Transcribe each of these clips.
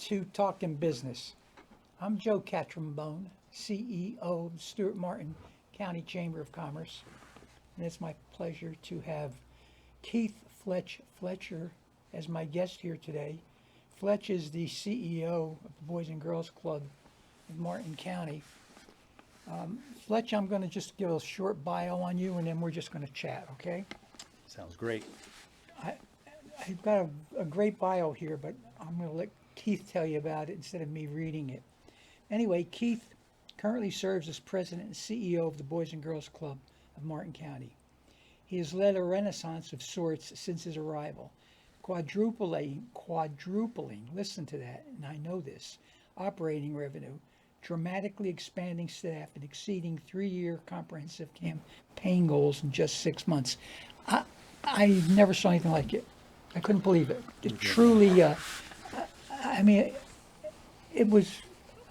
to Talkin Business. I'm Joe Catrambone, CEO of Stuart-Martin County Chamber of Commerce, and it's my pleasure to have Keith Fletcher as my guest here today. Fletch is the CEO of the Boys and Girls Club in Martin County. Fletch, I'm going to just give a short bio on you, and then we're just going to chat, okay? Sounds great. I've got a great bio here, but I'm going to let Keith tell you about it instead of me reading it. Anyway, Keith currently serves as president and CEO of the Boys and Girls Club of Martin County. He has led a renaissance of sorts since his arrival, quadrupling, listen to that, and I know this, operating revenue, dramatically expanding staff, and exceeding 3-year comprehensive campaign goals in just 6 months. I never saw anything like it. I couldn't believe it. It truly, I mean, it was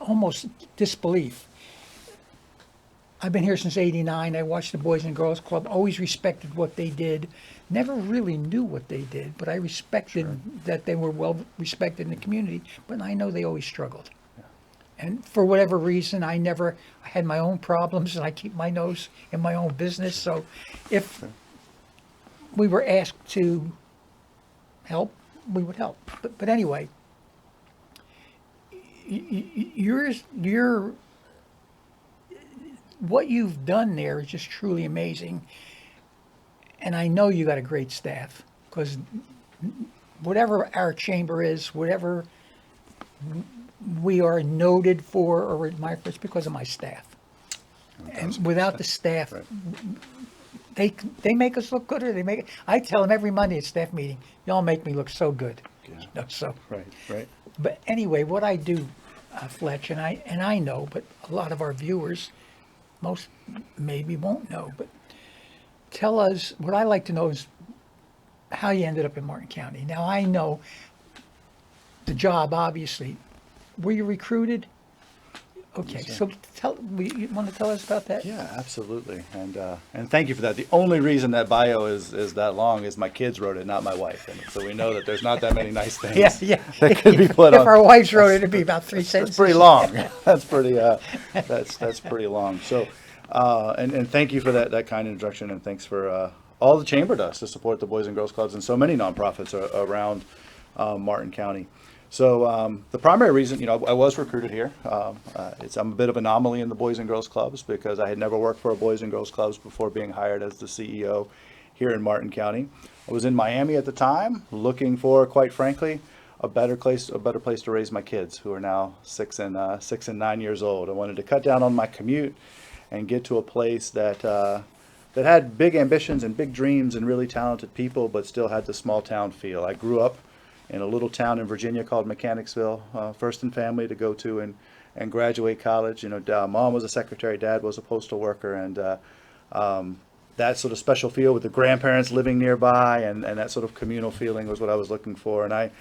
almost disbelief. I've been here since '89. I watched the Boys and Girls Club, always respected what they did. Never really knew what they did, but I respected that they were well respected in the community, but I know they always struggled. Yeah. And for whatever reason, I had my own problems, and I keep my nose in my own business. So if we were asked to help, we would help. But anyway, you're what you've done there is just truly amazing. And I know you got a great staff, because whatever our chamber is, whatever we are noted for or admired for, it's because of my staff. And without the staff, right, they make us look good, or I tell them every Monday at staff meeting, y'all make me look so good. Yeah. You know, so Right. But anyway, what I do, Fletch, and I know, but a lot of our viewers, most maybe won't know, but tell us, what I like to know is how you ended up in Martin County. Now, I know the job, obviously. Were you recruited? Okay, Yes, so you want to tell us about that? Yeah, absolutely. And thank you for that. The only reason that bio is that long is my kids wrote it, not my wife. And so we know that there's not that many nice things Yeah. that could be put If on. our wives wrote it, it'd be about 3 sentences. That's pretty long. That's pretty that's pretty long. So and thank you for that kind introduction, and thanks for all the chamber does to support the Boys and Girls Clubs and so many nonprofits around Martin County. So the primary reason, I was recruited here. I'm a bit of an anomaly in the Boys and Girls Clubs, because I had never worked for a Boys and Girls Clubs before being hired as the CEO here in Martin County. I was in Miami at the time, looking for, quite frankly, a better place to raise my kids, who are now 6 and 9 years old. I wanted to cut down on my commute and get to a place that had big ambitions and big dreams and really talented people, but still had the small town feel. I grew up in a little town in Virginia called Mechanicsville, first in family to go to and graduate college. Mom was a secretary, Dad was a postal worker, and that sort of special feel with the grandparents living nearby, and that sort of communal feeling was what I was looking for. And I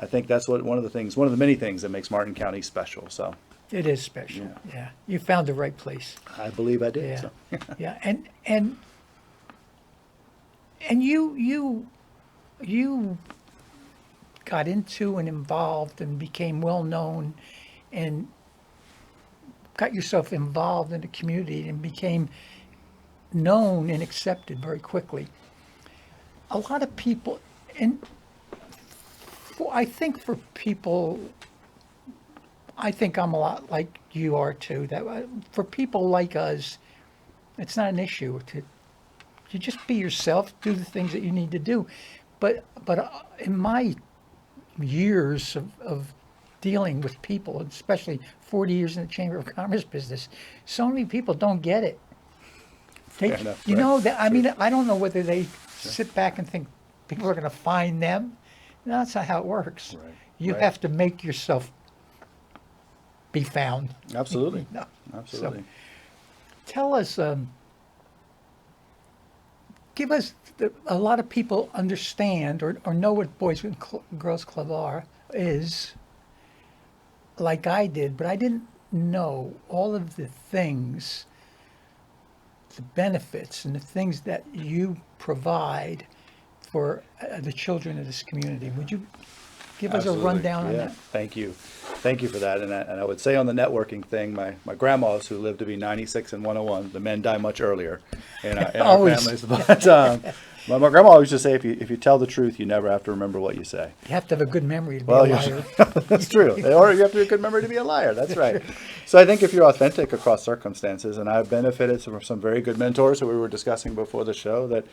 think that's one of the many things that makes Martin County special. So it is special. Yeah. You found the right place. I believe I did. Yeah. So. Yeah. And you got into and involved and became well known and got yourself involved in the community and became known and accepted very quickly. A lot of people, and I think for people, I think I'm a lot like you are too, that for people like us, it's not an issue you just be yourself, do the things that you need to do. But in my years of dealing with people, especially 40 years in the Chamber of Commerce business, so many people don't get it. I mean, I don't know whether they sit back and think people are going to find them. No, that's not how it works. Right. You have to make yourself be found. Absolutely. So, Absolutely. tell us, give us, a lot of people understand or know what Boys and Girls Club is, like I did, but I didn't know all of the things, the benefits and the things that you provide for the children of this community. Would you Give us a Absolutely. rundown on Yeah, that. thank you. Thank you for that. And I would say on the networking thing, my grandmas who lived to be 96 and 101, the men die much earlier in our Always. families. But my grandma always used to say, if you tell the truth, you never have to remember what you say. You have to have a good memory to be Well, a liar. that's true. Or you have to have a good memory to be a liar. That's right. So I think if you're authentic across circumstances, and I've benefited from some very good mentors who we were discussing before the show that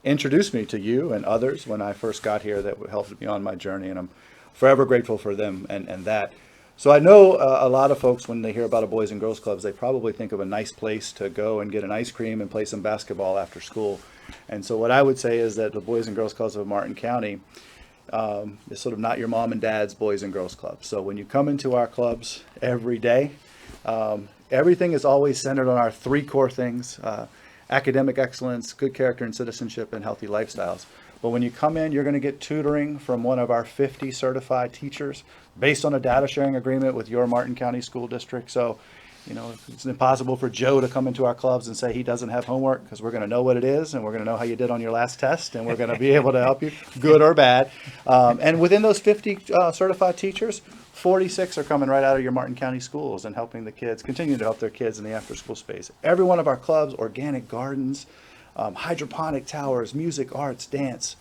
introduced me to you and others when I first got here that helped me on my journey, and I'm forever grateful for them and that. So I know a lot of folks, when they hear about a Boys and Girls Clubs, they probably think of a nice place to go and get an ice cream and play some basketball after school. And so what I would say is that the Boys and Girls Clubs of Martin County is sort of not your mom and dad's Boys and Girls Club. So when you come into our clubs every day, everything is always centered on our three core things: academic excellence, good character and citizenship, and healthy lifestyles. But when you come in, you're going to get tutoring from one of our 50 certified teachers based on a data sharing agreement with your Martin County School District. So, it's impossible for Joe to come into our clubs and say he doesn't have homework, because we're going to know what it is, and we're going to know how you did on your last test, and we're going to be able to help you, good or bad. And within those 50 certified teachers, 46 are coming right out of your Martin County schools and helping the kids, continue to help their kids in the after-school space. Every one of our clubs, organic gardens, hydroponic towers, music, arts, dance,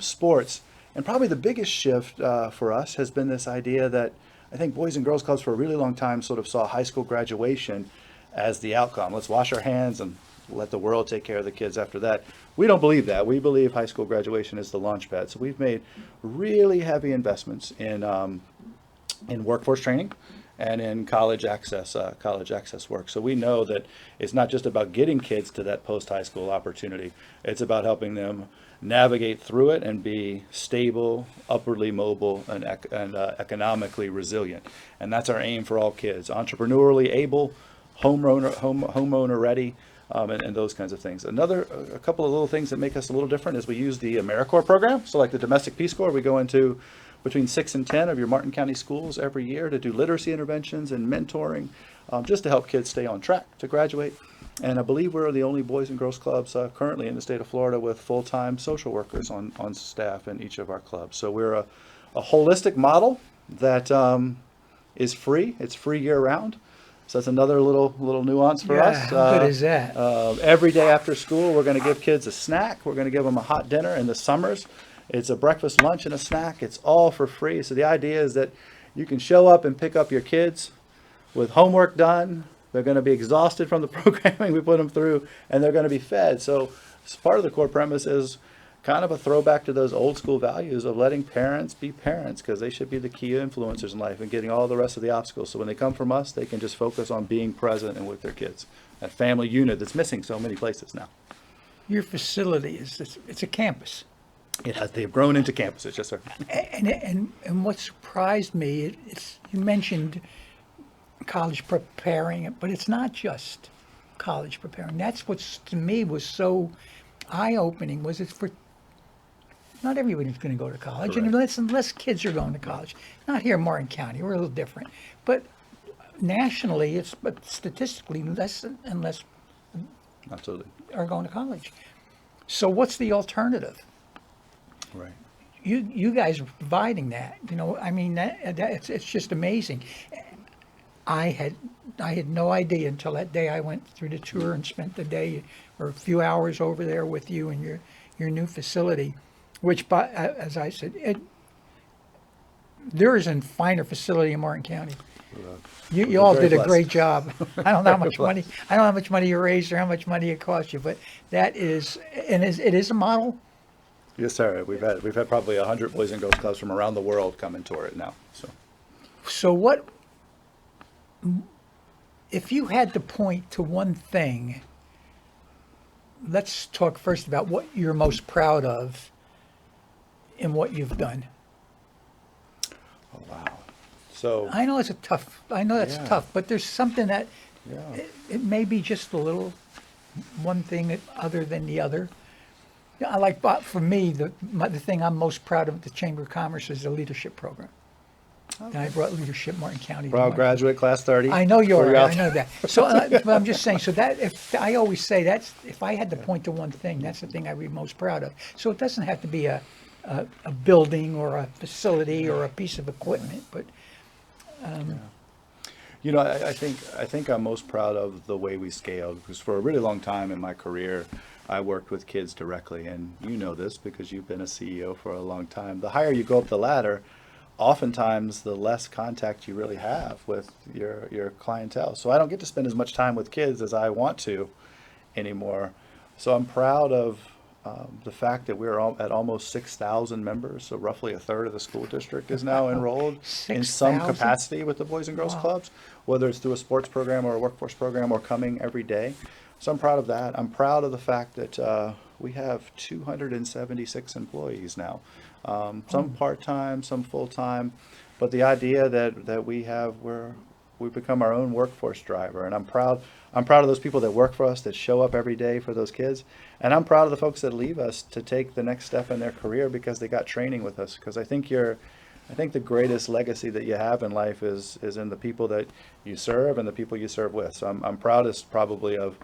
sports. And probably the biggest shift for us has been this idea that I think Boys and Girls Clubs for a really long time sort of saw high school graduation as the outcome. Let's wash our hands and let the world take care of the kids after that. We don't believe that. We believe high school graduation is the launch pad. So we've made really heavy investments in workforce training and in college access work. So we know that it's not just about getting kids to that post-high school opportunity. It's about helping them navigate through it and be stable, upwardly mobile, and economically resilient. And that's our aim for all kids: entrepreneurially able, homeowner ready, and those kinds of things. A couple of little things that make us a little different is we use the AmeriCorps program. So like the Domestic Peace Corps, we go into between 6 and 10 of your Martin County schools every year to do literacy interventions and mentoring, just to help kids stay on track to graduate. And I believe we're the only Boys and Girls Clubs currently in the state of Florida with full-time social workers on staff in each of our clubs. So we're a holistic model that is free. It's free year-round. So that's another little nuance for us. How good is that? Every day after school, we're going to give kids a snack. We're going to give them a hot dinner. In the summers, it's a breakfast, lunch, and a snack. It's all for free. So the idea is that you can show up and pick up your kids with homework done. They're going to be exhausted from the programming we put them through, and they're going to be fed. So part of the core premise is kind of a throwback to those old school values of letting parents be parents, because they should be the key influencers in life and getting all the rest of the obstacles. So when they come from us, they can just focus on being present and with their kids. That family unit that's missing so many places now. Your facility it's a campus. They've grown into campuses, yes, sir. And what surprised me, you mentioned college preparing, but it's not just college preparing. That's what to me was so eye-opening. It's for not everybody's going to go to college, and less kids are going to college. Not here in Martin County, we're a little different, but nationally, but statistically, less and less Absolutely are going to college. So what's the alternative? Right. You guys are providing that. It's just amazing. I had no idea until that day I went through the tour and spent the day or a few hours over there with you in your new facility, which, as I said, there is a finer facility in Martin County. You all did a great job. I don't know how much money. I don't know how much money you raised or how much money it cost you, but that is, and it is a model. Yes, sir. We've had probably 100 Boys and Girls Clubs from around the world come and tour it now. So what? If you had to point to one thing, let's talk first about what you're most proud of in what you've done. Oh, wow. So I know that's tough, but there's something that it may be just a little one thing other than the other. For me, the thing I'm most proud of at the Chamber of Commerce is the leadership program. And I brought Leadership Martin County. Proud graduate, class 30. I know you're. I know that. So, but I'm just saying. So I always say if I had to point to one thing, that's the thing I'd be most proud of. So it doesn't have to be a a building or a facility or a piece of equipment, but You know, I think I'm most proud of the way we scaled, because for a really long time in my career, I worked with kids directly, and you know this because you've been a CEO for a long time. The higher you go up the ladder, oftentimes the less contact you really have with your clientele. So I don't get to spend as much time with kids as I want to anymore. So I'm proud of the fact that we're at almost 6,000 members, so roughly a third of the school district is now enrolled in some 6,000? capacity with the Boys and Girls Wow. Clubs, whether it's through a sports program or a workforce program or coming every day. So I'm proud of that. I'm proud of the fact that we have 276 employees now, some part-time, some full-time, but the idea that we've become our own workforce driver, and I'm proud of those people that work for us, that show up every day for those kids, and I'm proud of the folks that leave us to take the next step in their career because they got training with us. Because I think the greatest legacy that you have in life is in the people that you serve and the people you serve with. So I'm proudest probably of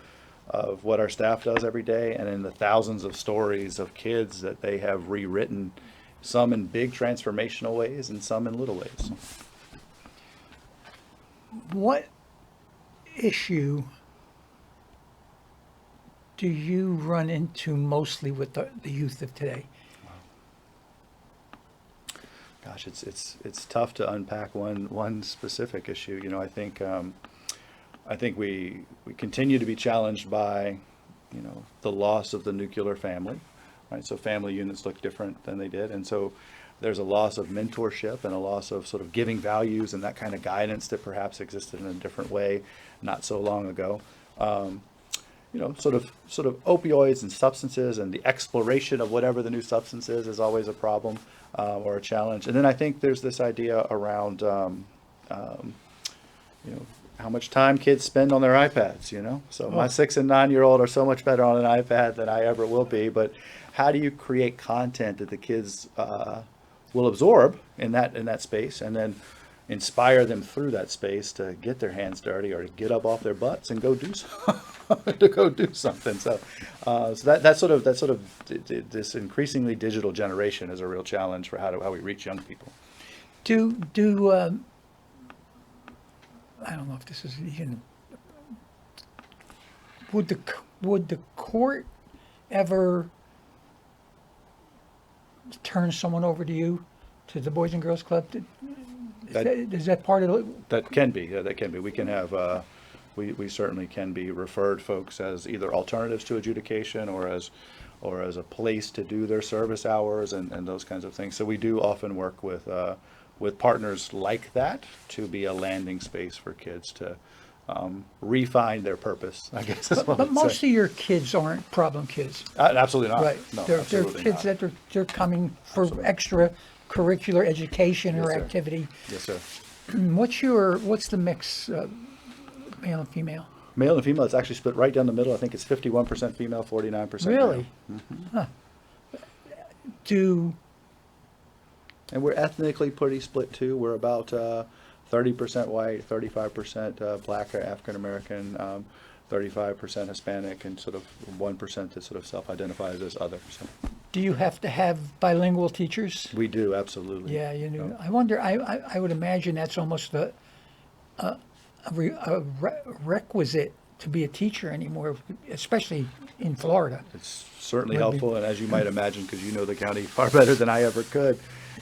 what our staff does every day, and in the thousands of stories of kids that they have rewritten, some in big transformational ways and some in little ways. what issue do you run into mostly with the youth of today? Gosh, it's tough to unpack one specific issue. You know, I think we continue to be challenged by, you know, the loss of the nuclear family, right? So family units look different than they did, and so there's a loss of mentorship and a loss of sort of giving values and that kind of guidance that perhaps existed in a different way not so long ago. You know, sort of opioids and substances and the exploration of whatever the new substance is always a problem or a challenge. And then I think there's this idea around, you know, how much time kids spend on their iPads, you know? So my 6 and 9-year-old are so much better on an iPad than I ever will be, but how do you create content that the kids will absorb in that space, and then inspire them through that space to get their hands dirty or to get up off their butts and go do something. So, that sort of this increasingly digital generation is a real challenge for how we reach young people. Do I don't know if this is even, would the court ever turn someone over to you, to the Boys and Girls Club? Is that part of it? That can be, yeah, that can be. We can have, we certainly can be referred folks as either alternatives to adjudication or as a place to do their service hours and those kinds of things. So we do often work with partners like that to be a landing space for kids to refine their purpose, I guess is what But I'd most say. of your kids aren't problem kids, Absolutely not. right? No, They're absolutely kids not. that they're coming for Absolutely. extracurricular education or Yes, sir. activity. Yes, sir. What's the mix, male and female? Male and female, it's actually split right down the middle. I think it's 51% female, 49% male. Really? Huh. Do And we're ethnically pretty split too. We're about 30% white, 35% black or African American, 35% Hispanic, and sort of 1% that sort of self-identifies as other. So do you have to have bilingual teachers? we do, absolutely. Yeah, you know. No. I wonder. I would imagine that's almost a requisite to be a teacher anymore, especially in Florida. It's certainly Would be- helpful, and as you might imagine, because you know the county far better than I ever could,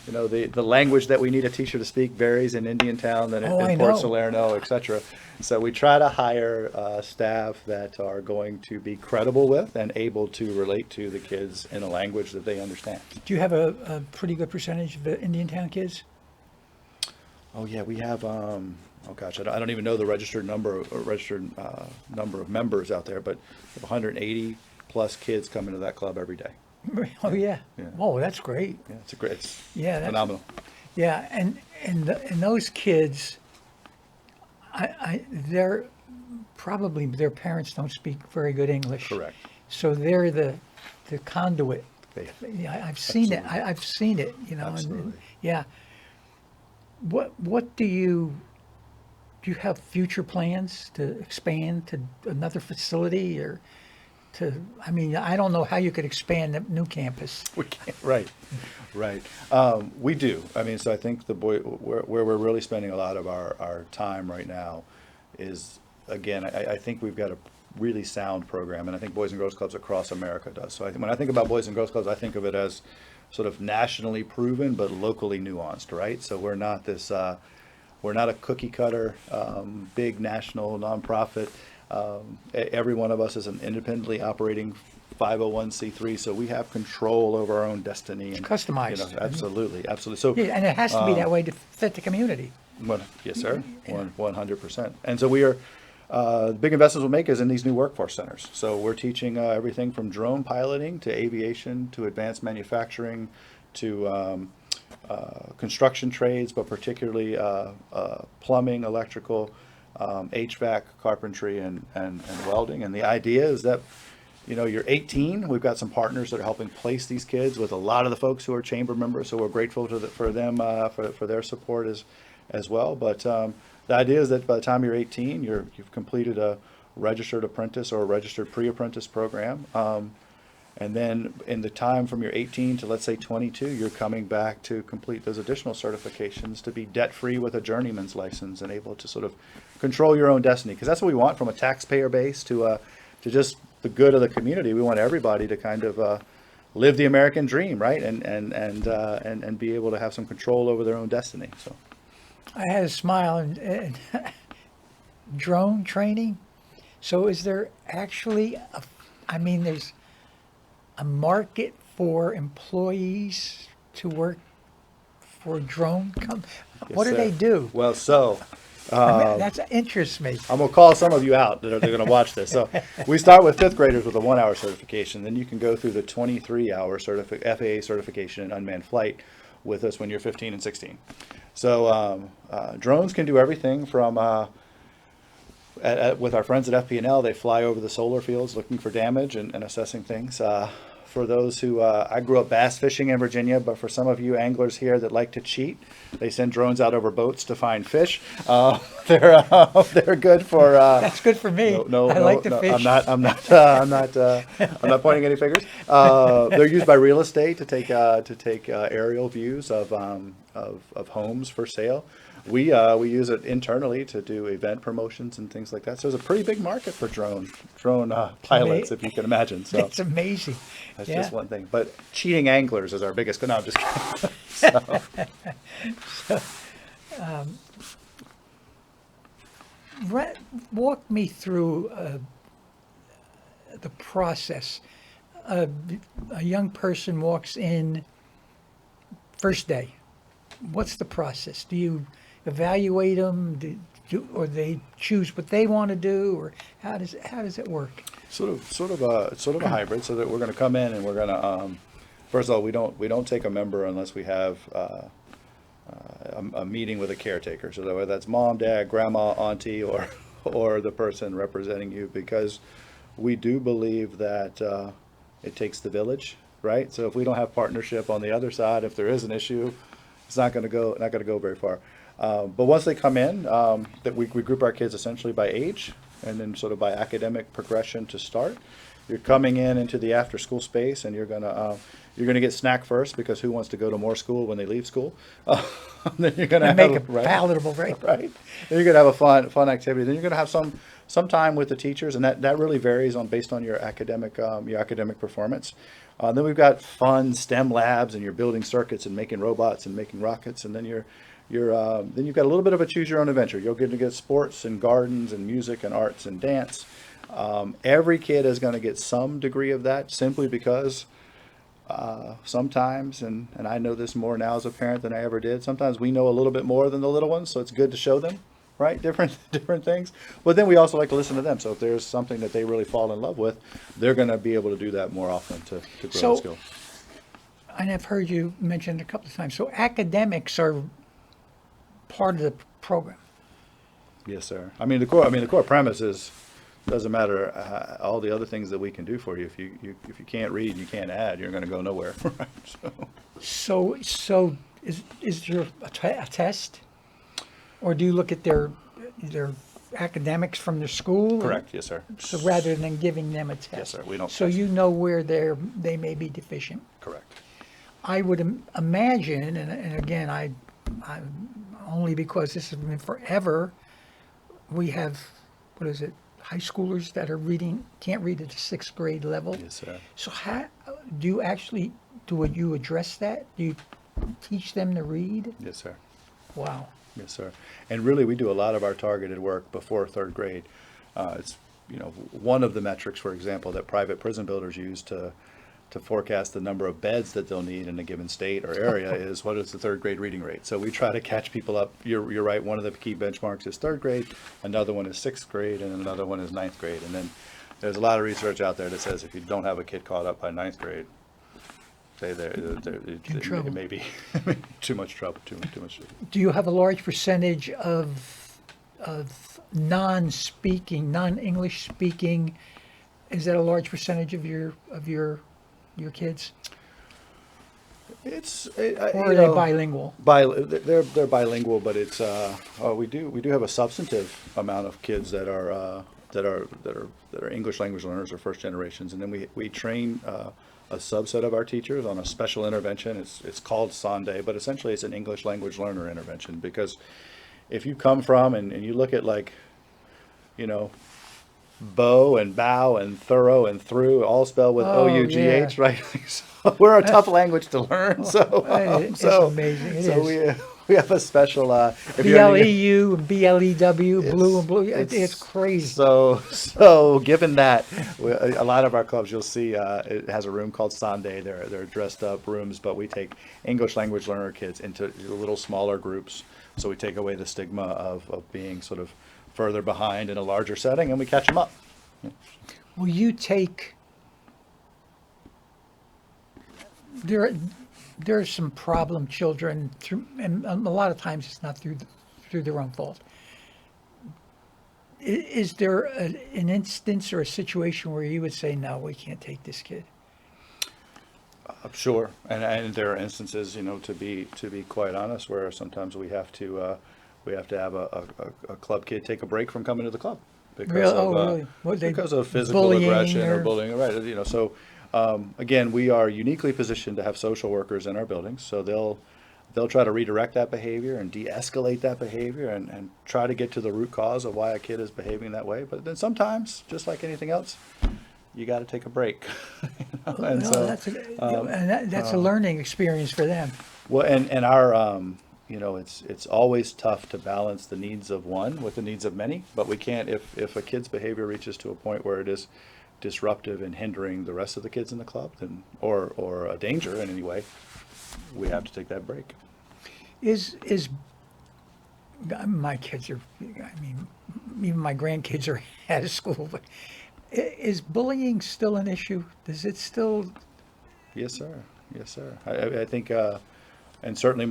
you know, the language that we need a teacher to speak varies in Indiantown than Oh, I in Port know. Salerno, et cetera. So we try to hire staff that are going to be credible with and able to relate to the kids in a language that they understand. Do you have a pretty good percentage of the Indiantown kids? Oh yeah, we have. Oh gosh, I don't even know the registered number of members out there, but 180 plus kids come into that club every day. Oh yeah. Yeah. Oh, that's great. Yeah, it's Yeah, that's- phenomenal. Yeah, and those kids, they're probably, their parents don't speak very good English. Correct. So they're the conduit. They- Yeah, I've seen it. Absolutely. I've seen it. You know. Absolutely. Yeah. What do you have future plans to expand to another facility, or I mean, I don't know how you could expand the new campus. We can't, right, right. We do. I mean, so I think where we're really spending a lot of our time right now is, again, I think we've got a really sound program, and I think Boys and Girls Clubs across America does. So when I think about Boys and Girls Clubs, I think of it as sort of nationally proven but locally nuanced, right? So we're not this, we're not a cookie cutter, big national nonprofit. Every one of us is an independently operating 501c3, so we have control over our own destiny. And, Customized. Absolutely, absolutely. So, Yeah, and it has to be that way to fit the community. yes, sir, 100%. And so we are, the big investments we'll make is in these new workforce centers. So we're teaching everything from drone piloting to aviation to advanced manufacturing to construction trades, but particularly plumbing, electrical, HVAC, carpentry, and welding. And the idea is that, you're 18. We've got some partners that are helping place these kids with a lot of the folks who are chamber members. So we're grateful for them for their support as well. But the idea is that by the time you're 18, you've completed a registered apprentice or a registered pre-apprentice program. And then in the time from your 18 to, let's say, 22, you're coming back to complete those additional certifications to be debt-free with a journeyman's license and able to sort of control your own destiny. Because that's what we want from a taxpayer base to just the good of the community. We want everybody to kind of live the American dream, right? And be able to have some control over their own destiny. So I had a smile and drone training. So is there actually, there's a market for employees to work for drone What do sir. they do? Well, so That interests me. I'm going to call some of you out that are going to watch this. So we start with fifth graders with a 1-hour certification. Then you can go through the 23-hour FAA certification in unmanned flight with us when you're 15 and 16. So drones can do everything from, with our friends at FP&L, they fly over the solar fields looking for damage and assessing things. For those who, I grew up bass fishing in Virginia, but for some of you anglers here that like to cheat, they send drones out over boats to find fish. They're good for. That's good for me. I like to fish. I'm not pointing any fingers. They're used by real estate to take aerial views of homes for sale. We use it internally to do event promotions and things like that. So there's a pretty big market for drone pilots, if you can imagine. So it's amazing. that's just one thing. But cheating anglers is our biggest. No, I'm just kidding. Walk me through the process. A young person walks in first day. What's the process? Do you evaluate them, or they choose what they want to do, or how does it work? Sort of a hybrid. So that we're going to come in and we're going to first of all, we don't take a member unless we have a meeting with a caretaker. So whether that's mom, dad, grandma, auntie, or the person representing you, because we do believe that it takes the village, right? So if we don't have partnership on the other side, if there is an issue, it's not going to go very far. But once they come in, that we group our kids essentially by age and then sort of by academic progression to start. You're coming into the after school space, and you're gonna get snack first, because who wants to go to more school when they leave school? Then you're gonna make it palatable, right? Right. Then you're gonna have a fun activity. Then you're gonna have some time with the teachers, and that really varies based on your academic performance. Then we've got fun STEM labs, and you're building circuits and making robots and making rockets, and then then you've got a little bit of a choose your own adventure. You're going to get sports and gardens and music and arts and dance. Every kid is going to get some degree of that, simply because sometimes, and I know this more now as a parent than I ever did, sometimes we know a little bit more than the little ones, so it's good to show them, right? Different things. But then we also like to listen to them. So if there's something that they really fall in love with, they're going to be able to do that more often to grow the skill. And I've heard you mention a couple of times. So academics are part of the program. Yes, sir. The core premise is, doesn't matter all the other things that we can do for you. If you can't read and you can't add, you're going to go nowhere. Right? So is there a test, or do you look at their academics from their school? Correct, yes, sir. So rather than giving them a test? Yes, sir, we don't So test. you know where they may be deficient? Correct. I would imagine, and again, I only because this has been forever, we have, what is it, high schoolers that are can't read at the 6th grade level. Yes, sir. So how do you address that? Do you teach them to read? Yes, sir. Wow. Yes, sir. And really, we do a lot of our targeted work before 3rd grade. It's, one of the metrics, for example, that private prison builders use to forecast the number of beds that they'll need in a given state or area is what is the 3rd grade reading rate. So we try to catch people up. You're right. One of the key benchmarks is 3rd grade. Another one is 6th grade, and another one is 9th grade. And then there's a lot of research out there that says if you don't have a kid caught up by 9th grade, it may be too much trouble. Too much. Do you have a large percentage of non-English speaking? Is that a large percentage of your kids? Or are they bilingual? They're bilingual, but it's we do have a substantive amount of kids that are English language learners or first generations, and then we train a subset of our teachers on a special intervention. It's called Sunday, but essentially it's an English language learner intervention, because if you come from and you look at bow and bow and thorough and through, all spelled with O-U-G-H, yeah. right? So we're a tough language to learn. So It's amazing. It so is. we have a special if you're in BLEU and BLEW, blue and blue. It's crazy. So given that, a lot of our clubs, you'll see it has a room called Sunday. They're dressed up rooms, but we take English language learner kids into little smaller groups. So we take away the stigma of being sort of further behind in a larger setting, and we catch them up. Will you take? There are some problem children and a lot of times it's not through their own fault. Is there an instance or a situation where you would say, no, we can't take this kid? Sure, and there are instances, to be quite honest, where sometimes we have to have a club kid take a break from coming to the club because really? Because of physical bullying aggression or bullying, right? So again, we are uniquely positioned to have social workers in our buildings, so they'll try to redirect that behavior and de-escalate that behavior and try to get to the root cause of why a kid is behaving that way. But then sometimes, just like anything else, you got to take a break. And so that's a learning experience for them. well, and our it's always tough to balance the needs of one with the needs of many, but we can't, if a kid's behavior reaches to a point where it is disruptive and hindering the rest of the kids in the club, then or a danger in any way, we have to take that break. Is my kids are, I mean, even my grandkids are out of school, but is bullying still an issue? Does it still? Yes, sir. Yes, sir. I think, and certainly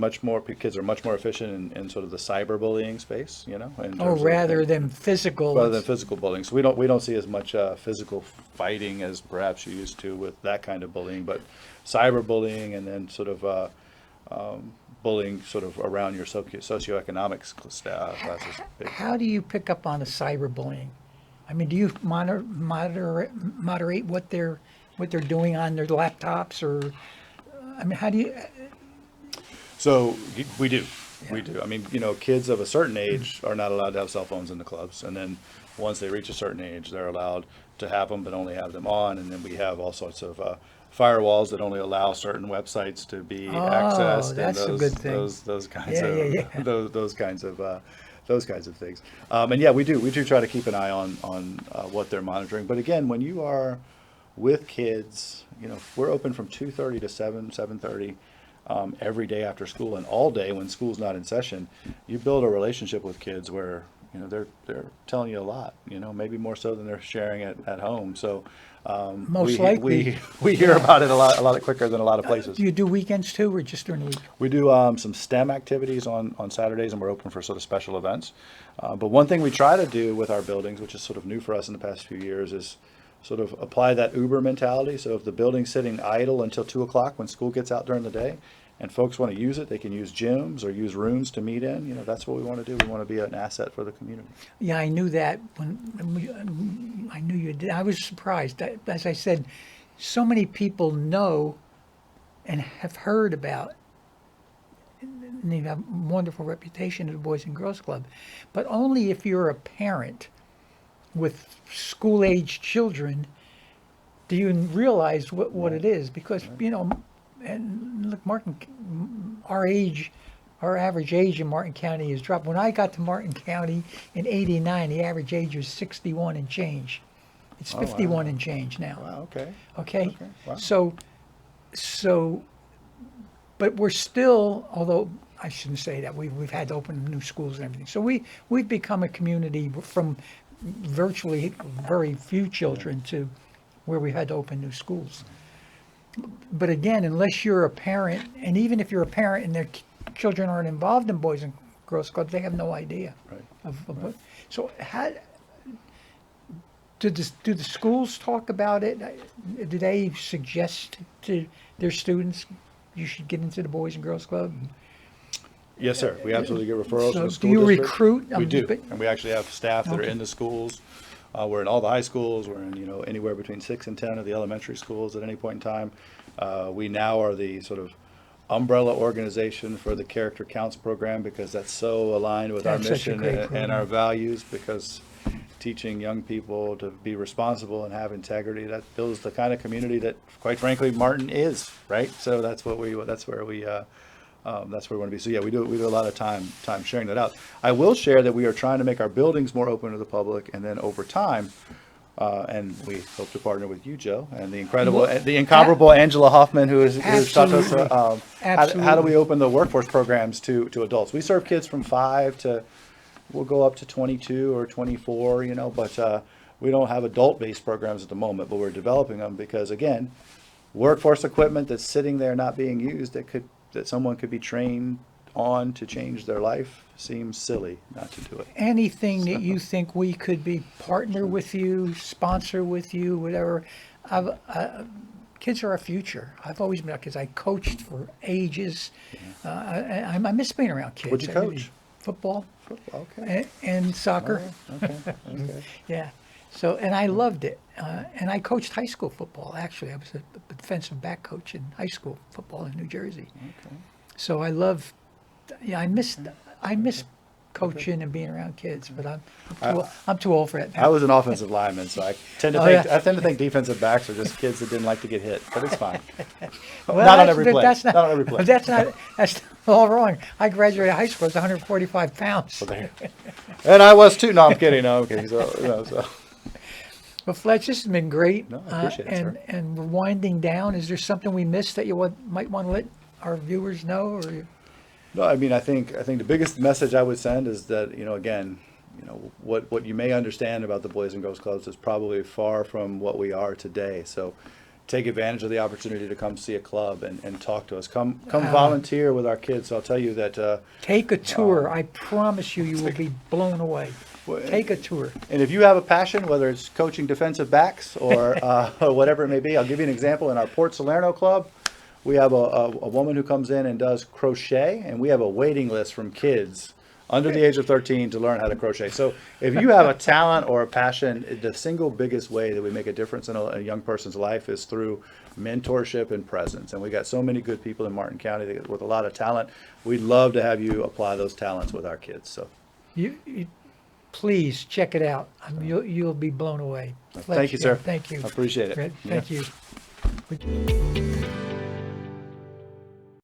kids are much more efficient in sort of the cyberbullying space, in terms Rather than physical. rather than physical bullying. So we don't see as much physical fighting as perhaps you used to with that kind of bullying, but cyberbullying and then sort of bullying sort of around your socioeconomic classes. How do you pick up on a cyberbullying? I mean, do you moderate what they're doing on their laptops, or I mean, how do you? So we do. Yeah. We do. I mean, kids of a certain age are not allowed to have cell phones in the clubs. And then once they reach a certain age, they're allowed to have them, but only have them on. And then we have all sorts of firewalls that only allow certain websites to be accessed. That's and a good thing. Those kinds those kinds of things. And yeah, we do try to keep an eye on what they're monitoring. But again, when you are with kids, we're open from 2:30 to 7:30. Every day after school and all day when school's not in session. You build a relationship with kids where they're telling you a lot, maybe more so than they're sharing at home. So Most likely. we hear about it a lot quicker than a lot of places. Do you do weekends too, or just during the week? We do some STEM activities on Saturdays, and we're open for sort of special events. But one thing we try to do with our buildings, which is sort of new for us in the past few years, is sort of apply that Uber mentality. So if the building's sitting idle until 2 o'clock when school gets out during the day, and folks want to use it, they can use gyms or use rooms to meet in. You know, that's what we want to do. We want to be an asset for the community. Yeah, I knew that I knew you did. I was surprised. As I said, so many people know and have heard about, and they have a wonderful reputation at the Boys and Girls Club, but only if you're a parent with school-age children do you realize what it is. Because, you know, and look, our average age in Martin County has dropped. When I got to Martin County in '89, the average age was 61 and change. It's 51 and change now. Wow, okay. Okay? Wow. So, but we're still, although I shouldn't say that, we've had to open new schools and everything. So we've become a community from virtually very few children to where we had to open new schools. But again, unless you're a parent, and even if you're a parent and their children aren't involved in Boys and Girls Clubs, they have no idea. Right. What. So do the schools talk about it? Do they suggest to their students you should get into the Boys and Girls Club? Yes, sir. We absolutely get referrals So from the school do you district. recruit? We do, But- and we actually have staff that are Okay. in the schools. We're in all the high schools. We're in, you know, anywhere between 6 and 10 of the elementary schools at any point in time. We now are the sort of umbrella organization for the Character Counts program, because that's so aligned with our That's such a mission great and program. our values, because teaching young people to be responsible and have integrity, that builds the kind of community that, quite frankly, Martin is, right? So that's where we want to be. So yeah, we do a lot of time sharing that out. I will share that we are trying to make our buildings more open to the public, and then over time, and we hope to partner with you, Joe, and the incomparable Angela Hoffman, who has taught us how do we open the workforce programs to adults. We serve kids from 5 to, we'll go up to 22 or 24, you know, but we don't have adult-based programs at the moment, but we're developing them because, again, workforce equipment that's sitting there not being used that someone could be trained on to change their life seems silly not to do it. Anything that you think we could be partner with you, sponsor with you, whatever. Kids are our future. I've always been kids. I coached for ages. I miss being around kids. What'd you coach? Football Okay. and soccer. Okay. Okay. Yeah. So, and I loved it. And I coached high school football, actually. I was a defensive back coach in high school football in New Jersey. Okay. So I miss coaching and being around kids, but I'm too old for that I now. was an offensive lineman, so I tend to think defensive backs are just kids that didn't like to get hit, but it's fine. Well, not on every play. That's Not on every play. That's all wrong. I graduated high school. I was 145 pounds. And I was too. No, I'm kidding. No, I'm kidding. So. Well, Fletch, this has been great. No, I appreciate it, sir. And we're winding down. Is there something we missed that you might want to let our viewers know? Or No, I mean, I think the biggest message I would send is that, you know, again, you know, what you may understand about the Boys and Girls Clubs is probably far from what we are today. So take advantage of the opportunity to come see a club and talk to us. Come volunteer with our kids. So I'll tell you that. Take a tour. I promise you will be blown away. Take a tour. And if you have a passion, whether it's coaching defensive backs or whatever it may be, I'll give you an example. In our Port Salerno club, we have a woman who comes in and does crochet, and we have a waiting list from kids under the age of 13 to learn how to crochet. So if you have a talent or a passion, the single biggest way that we make a difference in a young person's life is through mentorship and presence. And we got so many good people in Martin County with a lot of talent. We'd love to have you apply those talents with our kids. So You please check it out. You'll be blown away. thank you, sir. Thank you. I appreciate it. Thank you.